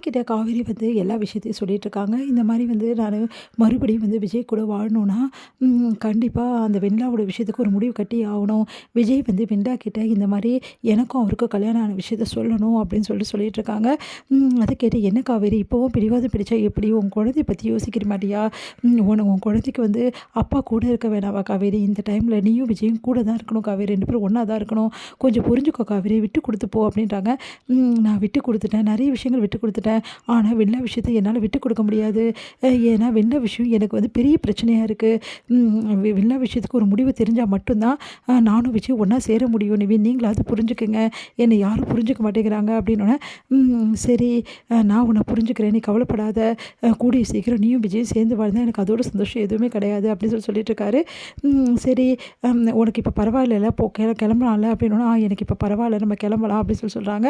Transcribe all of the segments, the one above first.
நிவின் கிட்ட காவேரி வந்து எல்லா விஷயத்தையும் சொல்லிட்டு இருக்காங்க. இந்த மாரி வந்து நானு மறுபடியும் வந்து விஜய் கூட வாழணும்னா, கண்டிப்பா அந்த வெண்ணிலாவோட விஷயத்துக்கு ஒரு முடிவு கட்டியே ஆவணும். விஜய் வந்து வெண்ணிலா கிட்ட இந்த மாரி எனக்கும் அவருக்கும் கல்யாணம் ஆன விஷயத்த சொல்லணும் அப்படின்னு சொல்லிட்டு இருக்காங்க. அத கேட்டு என்ன காவேரி இப்பவும் பிடிவாதம் பிடிச்சா எப்படி? உன் குழந்தைய பத்தி யோசிக்கிற மாட்டியா? உன் குழந்தைக்கு வந்து அப்பா கூட இருக்க வேணாவா காவேரி? இந்த டைம்ல நீயும் விஜயும் கூட தான் இருக்கணும் காவேரி. 2 பேரும் ஒண்ணா தான் இருக்கணும். கொஞ்சம் புரிஞ்சுக்கோ காவேரி. விட்டு குடுத்து போ அப்படின்றாங்க. நான் விட்டு குடுத்துட்டேன். நெறைய விஷயங்கள் விட்டு குடுத்துட்டேன். ஆனா, வெண்ணிலா விஷயத்த என்னால விட்டு குடுக்க முடியாது. ஏன்னா வெண்ணிலா விஷயம் எனக்கு வந்து பெரிய பிரச்சனையா இருக்கு. வெண்ணிலா விஷயத்துக்கு ஒரு முடிவு தெரிஞ்சா மட்டும் தான் நானும் விஜயும் ஒண்ணா சேர முடியும். நிவின் நீங்களாவது புரிஞ்சுக்கங்க. என்னை யாரும் புரிஞ்சுக்க மாட்டேங்கிறாங்க அப்படின்னோனே, சரி நான் உன்ன புரிஞ்சுக்கிறேன். நீ கவலைப்படாத. கூடிய சீக்கிரம் நீயும் விஜயும் சேர்ந்து வாழ்ந்தா எனக்கு அதோட சந்தோஷம் எதுவுமே கிடையாது அப்படின்னு சொல்லிட்டு இருக்காரு. சரி உனக்கு இப்போ பரவாயில்லல்ல போ கிளம்பலாம்ல அப்படின்னோன, எனக்கு இப்போ பரவாயில்ல நம்ம கிளம்பலாம் அப்படின்னு சொல்றாங்க.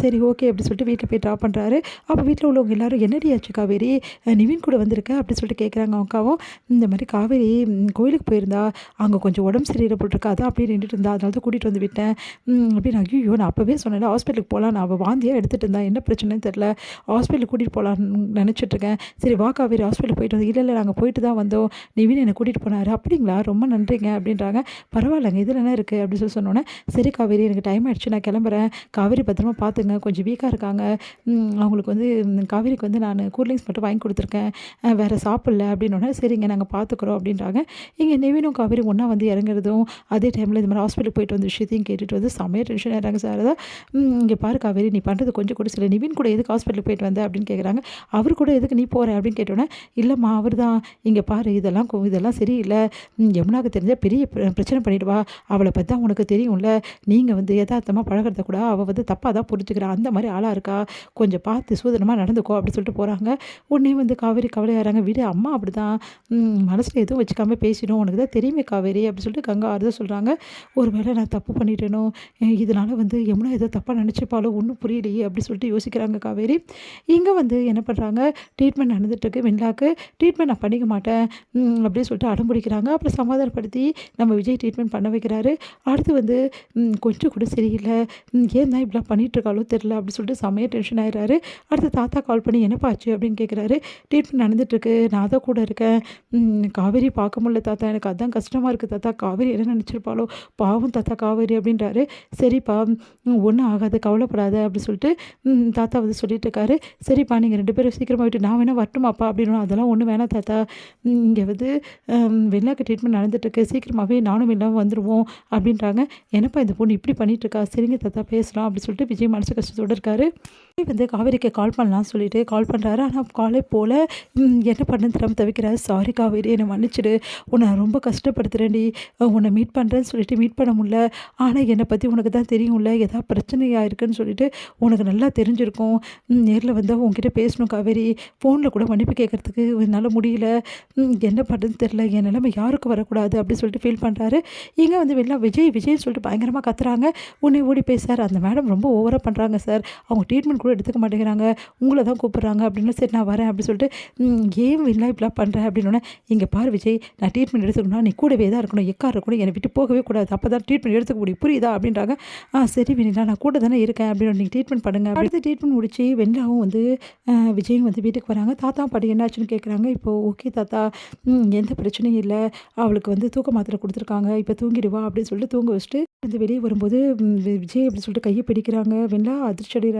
சரி ஓகே அப்படின்னு சொல்லிட்டு வீட்ல போய் ட்ராப் பண்ணுறாரு. அப்போ வீட்ல உள்ளவங்க எல்லாரும் "என்னடி ஆச்சு காவேரி? நிவின் கூட வந்திருக்க?" அப்படின்னு சொல்லிட்டு கேட்குறாங்க அவங்க அக்காவும். இந்த மாதிரி காவேரி கோயிலுக்கு போயிருந்தா, அங்கே கொஞ்சம் உடம்பு சரியில்ல போட்டுருக்கு. அதான் அப்படியே நின்றுட்டு இருந்தா. அதனால தான் கூட்டிகிட்டு வந்து விட்டேன். அப்படின்னு ஐயோ நான் அப்போவே சொன்னேன்ல ஹாஸ்பிட்டலுக்கு போகலாம். நான் அவள் வாந்தியாக எடுத்துகிட்டு இருந்தா. என்ன பிரச்சனைன்னு தெரில. ஹாஸ்பிட்டலுக்கு கூட்டிகிட்டு போகலான்னு நினச்சிட்ருக்கேன். சரி வா காவேரி ஹாஸ்பிட்டலுக்கு போயிட்டு வந்து. இல்லை இல்லை நாங்கள் போயிட்டு தான் வந்தோம். நிவின் என்னை கூட்டிகிட்டு போனாரு. அப்படிங்களா? ரொம்ப நன்றிங்க அப்படின்றாங்க. பரவாயில்லங்க இதில் என்ன இருக்குது அப்படின்னு சொன்னோன்னே, சரி காவேரி எனக்கு டைம் ஆயிடுச்சு நான் கிளம்புறேன். காவேரி பத்திரமா பார்த்துங்க. கொஞ்சம் வீக்காக இருக்காங்க. அவங்களுக்கு வந்து காவேரிக்கு வந்து நான் கூல்ட்ரிங்க்ஸ் மட்டும் வாங்கி கொடுத்துருக்கேன். வேறு சாப்பிடல அப்படின்னோடனே, சரிங்க நாங்கள் பார்த்துக்குறோம் அப்படின்றாங்க. இங்கே நிவினும் காவேரியும் ஒன்றா வந்து இறங்குறதும், அதே டைமில் இந்த மாதிரி ஹாஸ்பிட்டலுக்கு போயிட்டு வந்த விஷயத்தையும் கேட்டுட்டு வந்து செம்மையாக டென்ஷன் ஆகிறாங்க சாரதா. இங்கே பாரு காவேரி நீ பண்ணுறது கொஞ்சம் கூட சில நிவின் கூட எதுக்கு ஹாஸ்பிட்டலுக்கு போயிட்டு வந்த அப்படின்னு கேட்குறாங்க. அவர் கூட எதுக்கு நீ போகிற அப்படின்னு கேட்டோன்னே, இல்லைம்மா அவர் தான் இங்கே பாரு இதெல்லாம் சரியில்லை. யமுனாவுக்கு தெரிஞ்சால் பெரிய பிரச்சனை பண்ணிடுவா. அவளை பற்றி தான் உனக்கு தெரியும்ல. நீங்கள் வந்து யதார்த்தமாக பழகிறத கூட அவள் வந்து தப்பாக தான் புரிஞ்சுக்கிறா. அந்த மாதிரி ஆளாக இருக்கா. கொஞ்சம் பார்த்து சூதனமாக நடந்துக்கோ அப்படின்னு சொல்லிட்டு போகிறாங்க. உடனே வந்து காவேரி கவலையாகிறாங்க. விடு அம்மா அப்படி தான் மனசில் எதுவும் வச்சுக்காம பேசிடும். உனக்கு தான் தெரியுமே காவேரி அப்படின்னு சொல்லிட்டு கங்கா ஆறுதல் சொல்கிறாங்க. ஒரு வேளை நான் தப்பு பண்ணிட்டேனோ, இதனால் வந்து யமுனா ஏதோ தப்பாக நினச்சிப்பாலோ ஒன்றும் புரியலையே அப்படி சொல்லிட்டு யோசிக்கிறாங்க காவேரி. இங்கே வந்து என்ன பண்ணுறாங்க, ட்ரீட்மெண்ட் நடந்துட்டுருக்கு வெண்ணிலாக்கு. ட்ரீட்மெண்ட் நான் பண்ணிக்க மாட்டேன் அப்படின்னு சொல்லிட்டு அடம்பிடிக்கிறாங்க. அப்புறம் சமாதானப்படுத்தி நம்ம விஜய் ட்ரீட்மெண்ட் பண்ண வைக்கிறாரு. அடுத்து வந்து கொஞ்சம் கூட சரியில்லை. ஏன் தான் இப்படிலாம் பண்ணிகிட்ருக்காளோ தெரில அப்படி சொல்லிட்டு செம்மையாக டென்ஷன் ஆயிடுறாரு. அடுத்து தாத்தா கால் பண்ணி என்னப்பா ஆச்சு அப்படின்னு கேட்குறாரு. ட்ரீட்மெண்ட் நடந்துட்டுருக்கு. நான் தான் கூட இருக்கேன். காவேரி பார்க்க முடியல தாத்தா. எனக்கு அதான் கஷ்டமாக இருக்குது தாத்தா. காவேரி என்ன நினச்சிருப்பாளோ பாவம் தாத்தா காவேரி அப்படின்றாரு. சரிப்பா ஒன்றும் ஆகாது கவலைப்படாத அப்படி சொல்லிட்டு தாத்தா வந்து சொல்லிட்டு இருக்காரு. சரிப்பா நீங்கள் 2 பேரும் சீக்கிரமாக விட்டு நான் வேணால் வரட்டுமாப்பா அப்படின்னு. அதெல்லாம் ஒன்றும் வேணாம் தாத்தா. இங்கே வந்து வெண்ணிலாக்கு ட்ரீட்மெண்ட் நடந்துட்டுருக்கு. சீக்கிரமாகவே நானும் வெண்ணிலாவும் வந்துடுவோம் அப்படின்றாங்க. என்னப்பா இந்த பொண்ணு இப்படி பண்ணிகிட்ருக்கா. சரிங்க தாத்தா பேசலாம் அப்படி சொல்லிட்டு விஜய் மனசு கஷ்டத்தோடு இருக்காரு. வந்து காவேரிக்கு கால் பண்ணலாம்னு சொல்லிட்டு கால் பண்ணுறாரு. ஆனால் காலே போல் என்ன பண்ணு தெரியாமல் தவிக்கிறாரு. சாரி காவேரி என்னை மன்னிச்சிடு. உன்னை ரொம்ப கஷ்டப்படுத்துகிறேன்டி. உன்னை மீட் பண்ணுறேன்னு சொல்லிட்டு மீட் பண்ண முடியல. ஆனால் என்னை பற்றி உனக்கு தான் தெரியும்ல. ஏதாவது பிரச்சனையாக இருக்குன்னு சொல்லிட்டு உனக்கு நல்லா தெரிஞ்சிருக்கும். நேரில் வந்தால் உன்கிட்ட பேசணும் காவேரி. ஃபோனில் கூட மன்னிப்பு கேட்குறதுக்கு என்னால் முடியல. என்ன பண்ணுறதுன்னு தெரில. என் நிலைமை யாருக்கும் வரக்கூடாது அப்படின்னு சொல்லிட்டு ஃபீல் பண்ணுறாரு. இங்கே வந்து வெளில விஜய்ன்னு சொல்லிட்டு பயங்கரமாக கத்துறாங்க. உடனே ஓடி போய் சார் அந்த மேடம் ரொம்ப ஓவராக பண்ணுறாங்க சார். அவங்க ட்ரீட்மெண்ட் கூட எடுத்துக்க மாட்டேங்கிறாங்க. உங்களை தான் கூப்பிட்றாங்க அப்படின்னு. சரி நான் வரேன் அப்படின்னு சொல்லிட்டு ஏன் வெளில இப்படிலாம் பண்ணுறேன் அப்படின்னோடனே, இங்கே பாரு விஜய் நான் ட்ரீட்மெண்ட் எடுத்துக்கணும்னா நீ கூடவே தான் இருக்கணும். எக்கார இருக்கணும். என்னை விட்டு போகவே கூடாது. அப்போ தான் ட்ரீட்மெண்ட் எடுத்துக்க முடியும். புரியுதா அப்படின்றாங்க. சரி வெண்ணிலா நான் கூட தானே இருக்கேன் அப்படின்னு. நீங்கள் ட்ரீட்மெண்ட் பண்ணுங்க. அடுத்து ட்ரீட்மெண்ட் முடிச்சு வெண்ணிலாவும் வந்து விஜயும் வந்து வீட்டுக்கு வராங்க. தாத்தா பாட்டி என்னாச்சுன்னு கேட்குறாங்க. இப்போது ஓகே தாத்தா எந்த பிரச்சனையும் இல்லை. அவளுக்கு வந்து தூக்க மாத்திரை கொடுத்துருக்காங்க. இப்போ தூங்கிடுவா அப்படின்னு சொல்லிட்டு தூங்க வச்சுட்டு வந்து வெளியே வரும்போது விஜய் அப்படின்னு சொல்லிட்டு கையை பிடிக்கிறாங்க. வெண்ணிலா அதிர்ச்சி அடைகிறாரு.